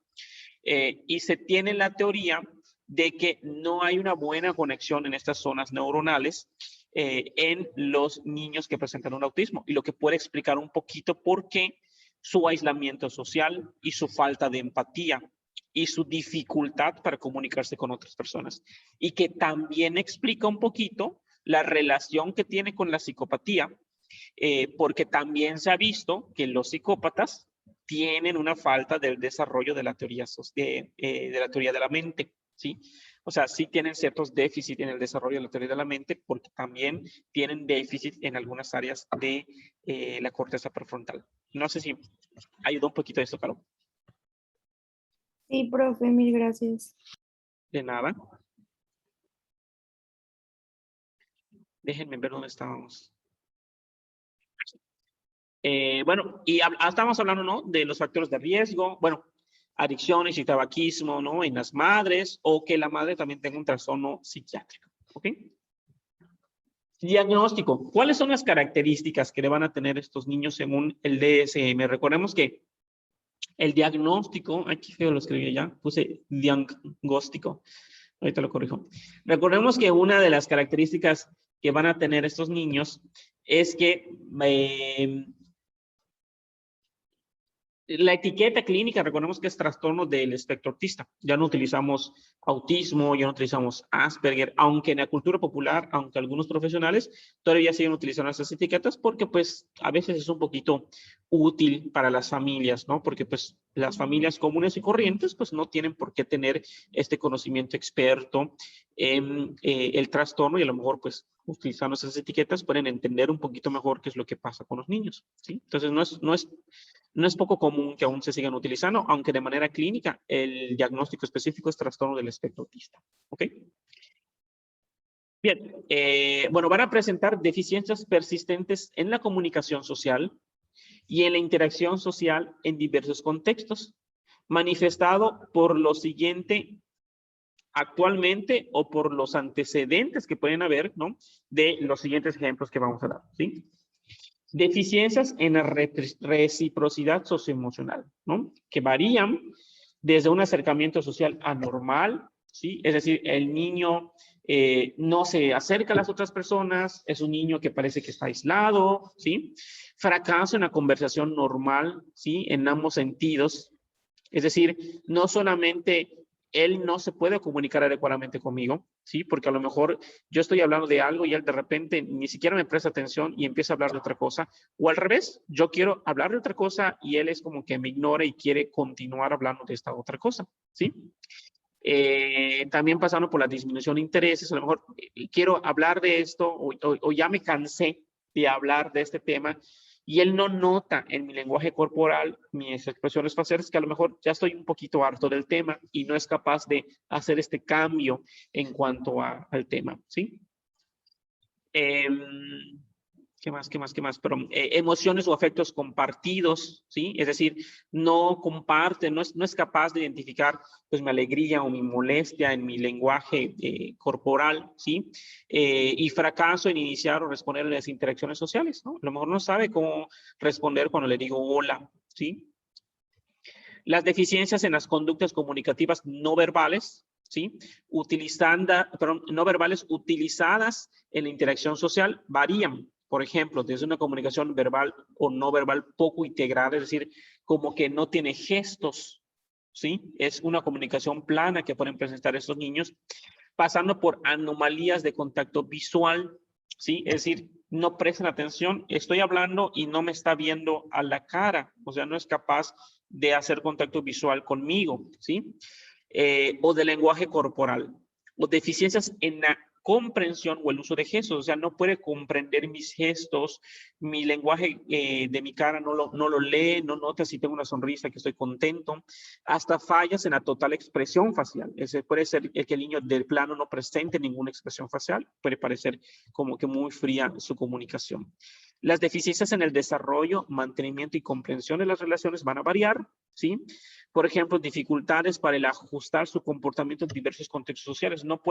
y se tiene la teoría de que no hay una buena conexión en estas zonas neuronales en los niños que presentan un autismo y lo que puede explicar un poquito por qué su aislamiento social y su falta de empatía y su dificultad para comunicarse con otras personas y que también explica un poquito la relación que tiene con la psicopatía porque también se ha visto que los psicópatas tienen una falta del desarrollo de la teoría de la mente, ¿sí? O sea, sí tienen ciertos déficits en el desarrollo de la teoría de la mente porque también tienen déficit en algunas áreas de la corteza prefrontal. No sé si ayudó un poquito esto, Caro. Sí, profe, mil gracias. De nada. Déjenme ver dónde estábamos. Bueno, y estábamos hablando, ¿no? De los factores de riesgo. Bueno, adicciones y tabaquismo, ¿no? En las madres o que la madre también tenga un trastorno psiquiátrico, ¿ok? Diagnóstico. ¿Cuáles son las características que le van a tener estos niños según el DSM? Recordemos que el diagnóstico, aquí feo lo escribí ya, puse diagnóstico, ahorita lo corrijo. Recordemos que una de las características que van a tener estos niños es que la etiqueta clínica, recordemos que es trastorno del espectro autista. Ya no utilizamos autismo, ya no utilizamos Asperger, aunque en la cultura popular, aunque algunos profesionales todavía siguen utilizando esas etiquetas porque pues a veces es un poquito útil para las familias, ¿no? Porque pues las familias comunes y corrientes pues no tienen por qué tener este conocimiento experto en el trastorno y a lo mejor pues utilizando esas etiquetas pueden entender un poquito mejor qué es lo que pasa con los niños, ¿sí? Entonces no es poco común que aún se sigan utilizando, aunque de manera clínica el diagnóstico específico es trastorno del espectro autista. ¿Ok? Bien, bueno, van a presentar deficiencias persistentes en la comunicación social y en la interacción social en diversos contextos, manifestado por lo siguiente actualmente o por los antecedentes que pueden haber, ¿no? De los siguientes ejemplos que vamos a dar, ¿sí? Deficiencias en la reciprocidad socioemocional, ¿no? Que varían desde un acercamiento social anormal ¿sí? Es decir, el niño no se acerca a las otras personas, es un niño que parece que está aislado, ¿sí? Fracaso en la conversación normal, ¿sí? En ambos sentidos. Es decir, no solamente él no se puede comunicar adecuadamente conmigo, ¿sí? Porque a lo mejor yo estoy hablando de algo y él de repente ni siquiera me presta atención y empieza a hablar de otra cosa. O al revés, yo quiero hablar de otra cosa y él es como que me ignora y quiere continuar hablando de esta otra cosa, ¿sí? También pasando por la disminución de intereses, a lo mejor quiero hablar de esto o ya me cansé de hablar de este tema y él no nota en mi lenguaje corporal, mis expresiones faciales, que a lo mejor ya estoy un poquito harto del tema y no es capaz de hacer este cambio en cuanto al tema, ¿sí? ¿Qué más? Pero, emociones o afectos compartidos, ¿sí? Es decir, no comparte, no es capaz de identificar pues mi alegría o mi molestia en mi lenguaje corporal, ¿sí? Y fracaso en iniciar o responder a las interacciones sociales, ¿no? A lo mejor no sabe cómo responder cuando le digo hola, ¿sí? Las deficiencias en las conductas comunicativas no verbales, ¿sí? No verbales utilizadas en la interacción social varían. Por ejemplo, desde una comunicación verbal o no verbal poco integrada, es decir, como que no tiene gestos, ¿sí? Es una comunicación plana que pueden presentar estos niños, pasando por anomalías de contacto visual, ¿sí? Es decir, no prestan atención, estoy hablando y no me está viendo a la cara, o sea, no es capaz de hacer contacto visual conmigo, ¿sí? O de lenguaje corporal, o deficiencias en la comprensión o el uso de gestos, o sea, no puede comprender mis gestos, mi lenguaje de mi cara no lo lee, no nota si tengo una sonrisa, que estoy contento, hasta fallas en la total expresión facial. Ese puede ser que el niño del plano no presente ninguna expresión facial, puede parecer como que muy fría su comunicación. Las deficiencias en el desarrollo, mantenimiento y comprensión de las relaciones van a variar, ¿sí? Por ejemplo, dificultades para el ajustar su comportamiento en diversos contextos sociales. No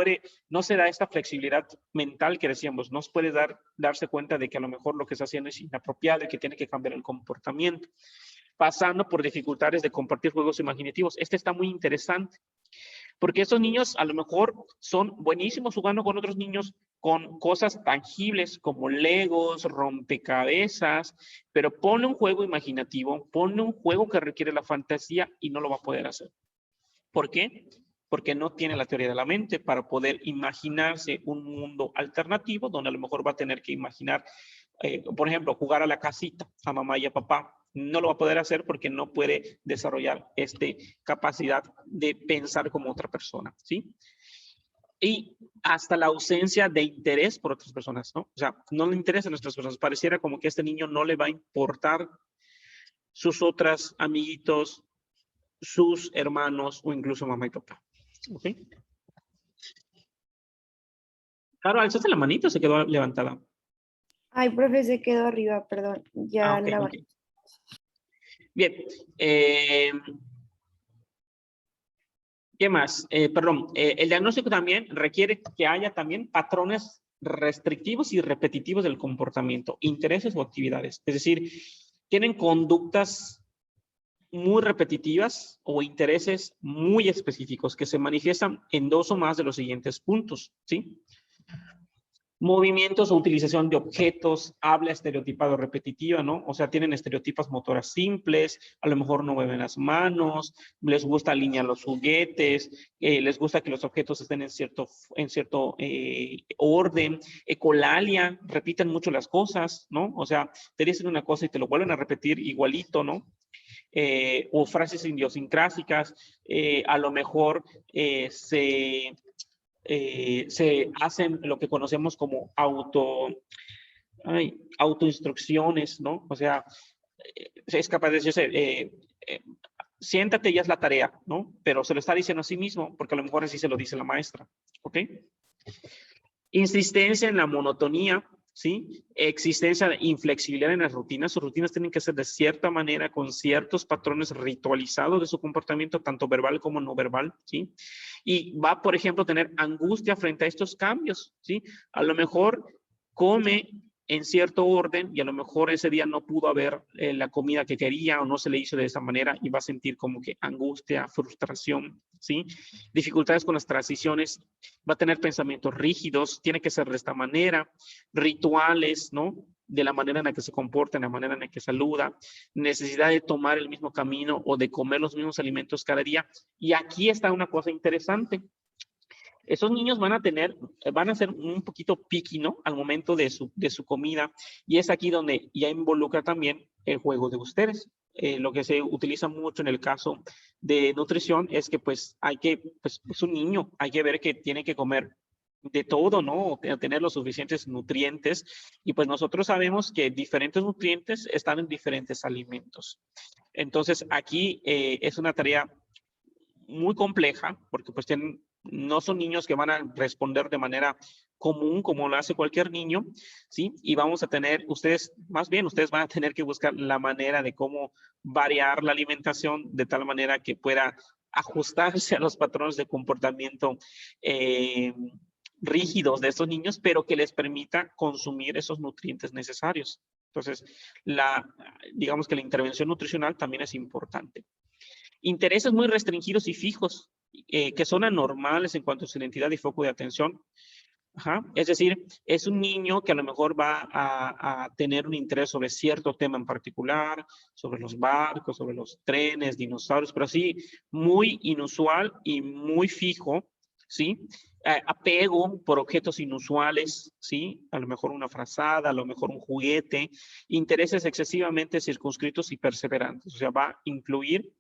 se da esta flexibilidad mental que decíamos, no puede darse cuenta de que a lo mejor lo que está haciendo es inapropiado y que tiene que cambiar el comportamiento. Pasando por dificultades de compartir juegos imaginativos. Este está muy interesante, porque estos niños a lo mejor son buenísimos jugando con otros niños con cosas tangibles como legos, rompecabezas, pero ponle un juego imaginativo, ponle un juego que requiere la fantasía y no lo va a poder hacer. ¿Por qué? Porque no tiene la teoría de la mente para poder imaginarse un mundo alternativo donde a lo mejor va a tener que imaginar, por ejemplo, jugar a la casita, a mamá y a papá. No lo va a poder hacer porque no puede desarrollar esta capacidad de pensar como otra persona, ¿sí? Y hasta la ausencia de interés por otras personas, ¿no? O sea, no le interesan a otras personas. Pareciera como que a este niño no le va a importar sus otras amiguitos, sus hermanos o incluso mamá y papá. ¿Ok? Claro, ¿alzaste la manita o se quedó levantada? Ay, profe, se quedó arriba, perdón. Ya Okay, la okay. Bien. ¿Qué más? Perdón, el diagnóstico también requiere que haya también patrones restrictivos y repetitivos del comportamiento, intereses o actividades. Es decir, tienen conductas muy repetitivas o intereses muy específicos que se manifiestan en 2 o más de los siguientes puntos, ¿sí? Movimientos o utilización de objetos, habla estereotipado repetitiva, ¿no? O sea, tienen estereotipas motoras simples, a lo mejor no mueven las manos, les gusta alinear los juguetes, les gusta que los objetos estén en cierto orden, ecolalia, repiten mucho las cosas, ¿no? O sea, te dicen una cosa y te lo vuelven a repetir igualito, ¿no? O frases idiosincrásicas, a lo mejor se hacen lo que conocemos como autoinstrucciones, ¿no? O sea, es capaz de decirse, siéntate y haz la tarea, ¿no? Pero se lo está diciendo a sí mismo, porque a lo mejor así se lo dice la maestra, ¿ok? Insistencia en la monotonía, ¿sí? Existencia de inflexibilidad en las rutinas. Sus rutinas tienen que ser de cierta manera, con ciertos patrones ritualizados de su comportamiento, tanto verbal como no verbal, ¿sí? Y va, por ejemplo, a tener angustia frente a estos cambios, ¿sí? A lo mejor come en cierto orden y a lo mejor ese día no pudo haber la comida que quería o no se le hizo de esa manera y va a sentir como que angustia, frustración, ¿sí? Dificultades con las transiciones, va a tener pensamientos rígidos, tiene que ser de esta manera, rituales, ¿no? De la manera en la que se comporta, en la manera en la que saluda, necesidad de tomar el mismo camino o de comer los mismos alimentos cada día. Y aquí está una cosa interesante. Esos niños van a ser un poquito picky, ¿no? Al momento de su comida. Y es aquí donde ya involucra también el juego de ustedes. Lo que se utiliza mucho en el caso de nutrición es que pues es un niño, hay que ver que tiene que comer de todo, ¿no? Tener los suficientes nutrientes. Y pues nosotros sabemos que diferentes nutrientes están en diferentes alimentos. Entonces aquí es una tarea muy compleja porque pues no son niños que van a responder de manera común como lo hace cualquier niño, ¿sí? Y vamos a tener, ustedes van a tener que buscar la manera de cómo variar la alimentación de tal manera que pueda ajustarse a los patrones de comportamiento rígidos de estos niños, pero que les permita consumir esos nutrientes necesarios. Entonces, digamos que la intervención nutricional también es importante. Intereses muy restringidos y fijos, que son anormales en cuanto a su identidad y foco de atención. Ajá. Es decir, es un niño que a lo mejor va a tener un interés sobre cierto tema en particular, sobre los barcos, sobre los trenes, dinosaurios, pero así muy inusual y muy fijo, ¿sí? Apego por objetos inusuales, ¿sí? A lo mejor una frazada, a lo mejor un juguete, intereses excesivamente circunscritos y perseverantes. O sea, va a incluir,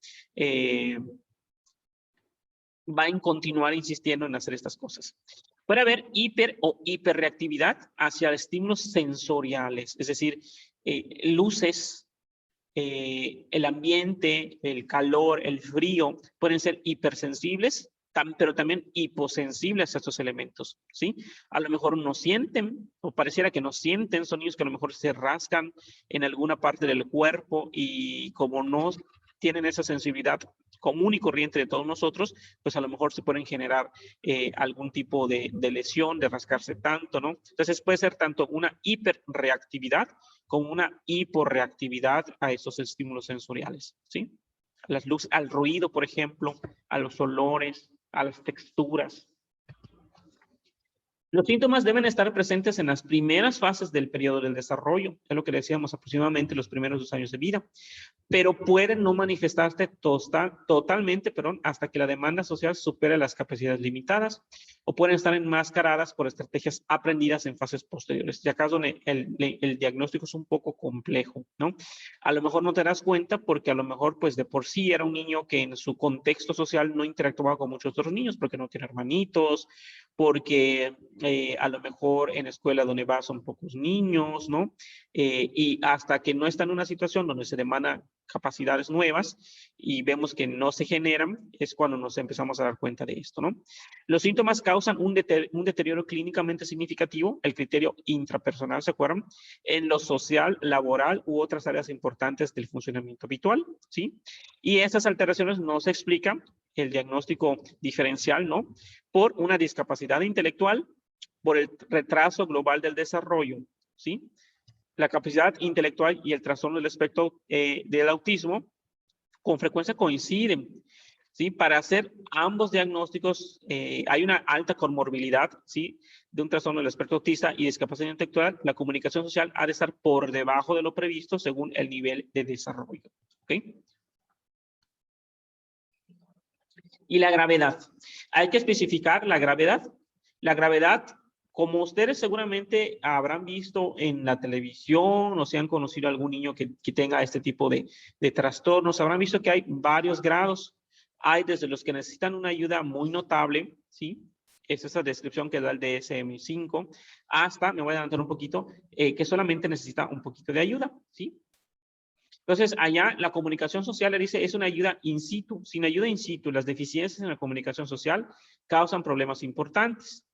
va a continuar insistiendo en hacer estas cosas. Puede haber hiper o hiperreactividad hacia estímulos sensoriales, es decir, luces, el ambiente, el calor, el frío, pueden ser hipersensibles, pero también hiposensibles a estos elementos, ¿sí? A lo mejor no sienten, o pareciera que no sienten, son niños que a lo mejor se rascan en alguna parte del cuerpo y como no tienen esa sensibilidad común y corriente de todos nosotros, pues a lo mejor se pueden generar algún tipo de lesión, de rascarse tanto, ¿no? Entonces puede ser tanto una hiperreactividad como una hiporreactividad a esos estímulos sensoriales, ¿sí? Las luces, al ruido, por ejemplo, a los olores, a las texturas. Los síntomas deben estar presentes en las primeras fases del periodo del desarrollo, es lo que decíamos, aproximadamente los primeros 2 años de vida, pero pueden no manifestarse totalmente, hasta que la demanda social supere las capacidades limitadas, o pueden estar enmascaradas por estrategias aprendidas en fases posteriores. Y acá es donde el diagnóstico es un poco complejo, ¿no? A lo mejor no te das cuenta porque a lo mejor, pues de por sí era un niño que en su contexto social no interactuaba con muchos otros niños, porque no tiene hermanitos, porque a lo mejor en escuela donde va son pocos niños, ¿no? Y hasta que no está en una situación donde se demanda capacidades nuevas y vemos que no se generan, es cuando nos empezamos a dar cuenta de esto, ¿no? Los síntomas causan un deterioro clínicamente significativo, el criterio intrapersonal, ¿se acuerdan? En lo social, laboral u otras áreas importantes del funcionamiento habitual, ¿sí? Y esas alteraciones no se explican, el diagnóstico diferencial, ¿no? Por una discapacidad intelectual, por el retraso global del desarrollo, ¿sí? La capacidad intelectual y el trastorno del espectro del autismo con frecuencia coinciden, ¿sí? Para hacer ambos diagnósticos hay una alta comorbilidad, ¿sí? De un trastorno del espectro autista y discapacidad intelectual. La comunicación social ha de estar por debajo de lo previsto según el nivel de desarrollo, ¿ok? Y la gravedad. Hay que especificar la gravedad. La gravedad, como ustedes seguramente habrán visto en la televisión o se han conocido algún niño que tenga este tipo de trastornos, habrán visto que hay varios grados. Hay desde los que necesitan una ayuda muy notable, ¿sí? Es esa descripción que da el DSM-5, hasta, me voy a adelantar un poquito, que solamente necesita un poquito de ayuda, ¿sí? Entonces, allá la comunicación social le dice es una ayuda in situ. Sin ayuda in situ, las deficiencias en la comunicación social causan problemas importantes.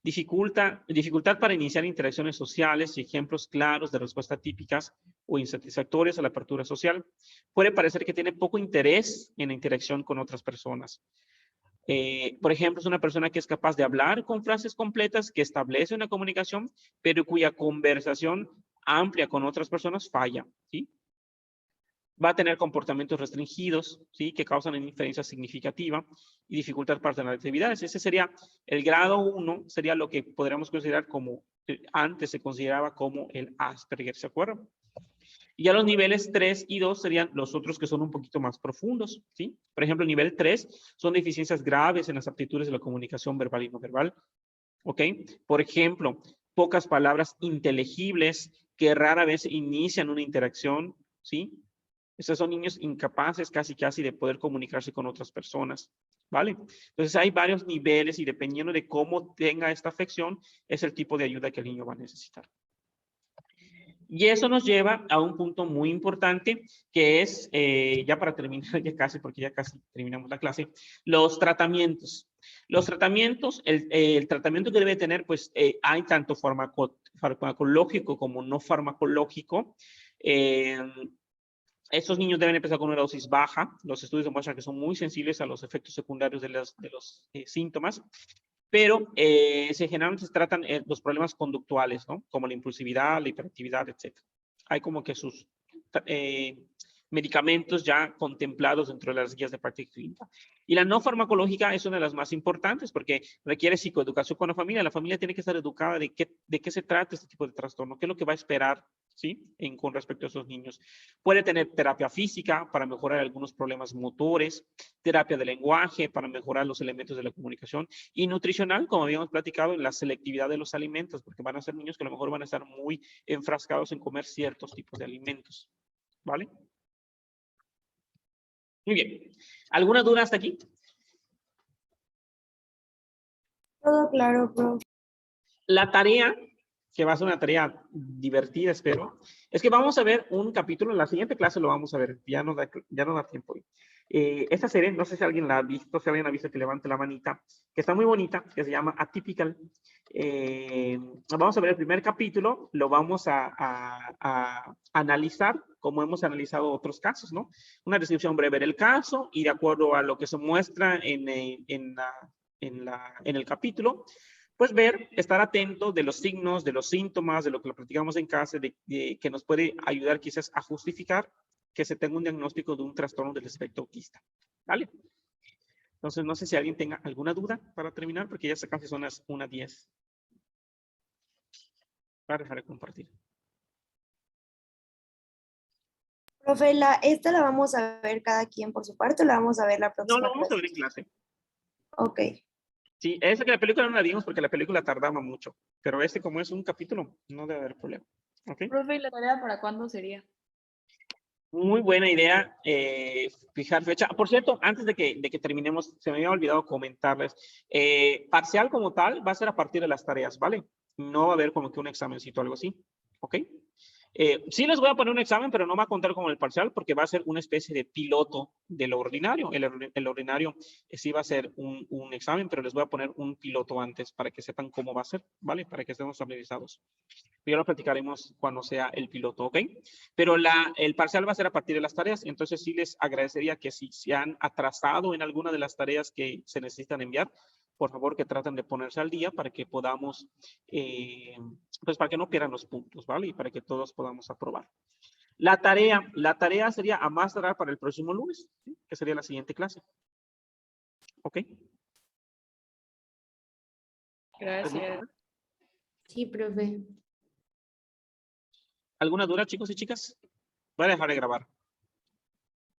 Dificultad para iniciar interacciones sociales y ejemplos claros de respuestas típicas o insatisfactorias a la apertura social. Puede parecer que tiene poco interés en la interacción con otras personas. Por ejemplo, es una persona que es capaz de hablar con frases completas, que establece una comunicación, pero cuya conversación amplia con otras personas falla, ¿sí? Va a tener comportamientos restringidos, ¿sí? Que causan indiferencia significativa y dificultad para tener actividades. Ese sería el grado 1, sería lo que podríamos considerar como, antes se consideraba como el Asperger, ¿se acuerdan? Y ya los niveles 3 y 2 serían los otros que son un poquito más profundos, ¿sí? Por ejemplo, el nivel 3 son deficiencias graves en las aptitudes de la comunicación verbal y no verbal, ¿ok? Por ejemplo, pocas palabras inteligibles que rara vez inician una interacción, ¿sí? Estos son niños incapaces casi de poder comunicarse con otras personas, ¿vale? Entonces hay varios niveles y dependiendo de cómo tenga esta afección, es el tipo de ayuda que el niño va a necesitar. Y eso nos lleva a un punto muy importante, que es, ya para terminar, porque ya casi terminamos la clase, los tratamientos. Los tratamientos, el tratamiento que debe tener, pues hay tanto farmacológico como no farmacológico. Estos niños deben empezar con una dosis baja. Los estudios demuestran que son muy sensibles a los efectos secundarios de los síntomas. Pero generalmente se tratan los problemas conductuales, ¿no? Como la impulsividad, la hiperactividad, etc. Hay como que sus medicamentos ya contemplados dentro de las guías de práctica clínica. Y la no farmacológica es una de las más importantes porque requiere psicoeducación con la familia. La familia tiene que estar educada de qué se trata este tipo de trastorno, qué es lo que va a esperar, ¿sí? Con respecto a esos niños. Puede tener terapia física para mejorar algunos problemas motores, terapia de lenguaje para mejorar los elementos de la comunicación y nutricional, como habíamos platicado, en la selectividad de los alimentos, porque van a ser niños que a lo mejor van a estar muy enfrascados en comer ciertos tipos de alimentos, ¿vale? Muy bien. ¿Alguna duda hasta aquí? Todo claro, profe. La tarea, que va a ser una tarea divertida, espero, es que vamos a ver un capítulo, en la siguiente clase lo vamos a ver, ya no da tiempo hoy. Esta serie, no sé si alguien la ha visto, si alguien ha visto que levante la manita, que está muy bonita, que se llama Atypical. Vamos a ver el primer capítulo, lo vamos a analizar como hemos analizado otros casos, ¿no? Una descripción breve del caso y de acuerdo a lo que se muestra en el capítulo, pues estar atento de los signos, de los síntomas, de lo que lo platicamos en casa, que nos puede ayudar quizás a justificar que se tenga un diagnóstico de un trastorno del espectro autista. ¿Vale? Entonces, no sé si alguien tenga alguna duda para terminar, porque ya casi son las 1:10. Voy a dejar de compartir. Profe, esta la vamos a ver cada quien por su parte o la vamos a ver la No, próxima lo vamos a clase? ver en clase. Ok. Sí, esa que la película no la vimos porque la película tardaba mucho, pero como es un capítulo, no debe haber problema. ¿Ok? Profe, ¿y la tarea para cuándo sería? Muy buena idea fijar fecha. Por cierto, antes de que terminemos, se me había olvidado comentarles, parcial como tal va a ser a partir de las tareas, ¿vale? No va a haber como que un examencito o algo así, ¿ok? Sí les voy a poner un examen, pero no va a contar con el parcial porque va a ser una especie de piloto de lo ordinario. El ordinario sí va a ser un examen, pero les voy a poner un piloto antes para que sepan cómo va a ser, ¿vale? Para que estemos familiarizados. Ya lo platicaremos cuando sea el piloto, ¿ok? Pero el parcial va a ser a partir de las tareas, entonces sí les agradecería que si se han atrasado en alguna de las tareas que se necesitan enviar, por favor que traten de ponerse al día para que podamos, pues para que no pierdan los puntos, ¿vale? Y para que todos podamos aprobar. La tarea sería a más tardar para el próximo lunes, ¿sí? Que sería la siguiente clase. ¿Ok? Gracias. Sí, profe. ¿Alguna duda, chicos y chicas? Voy a dejar de grabar.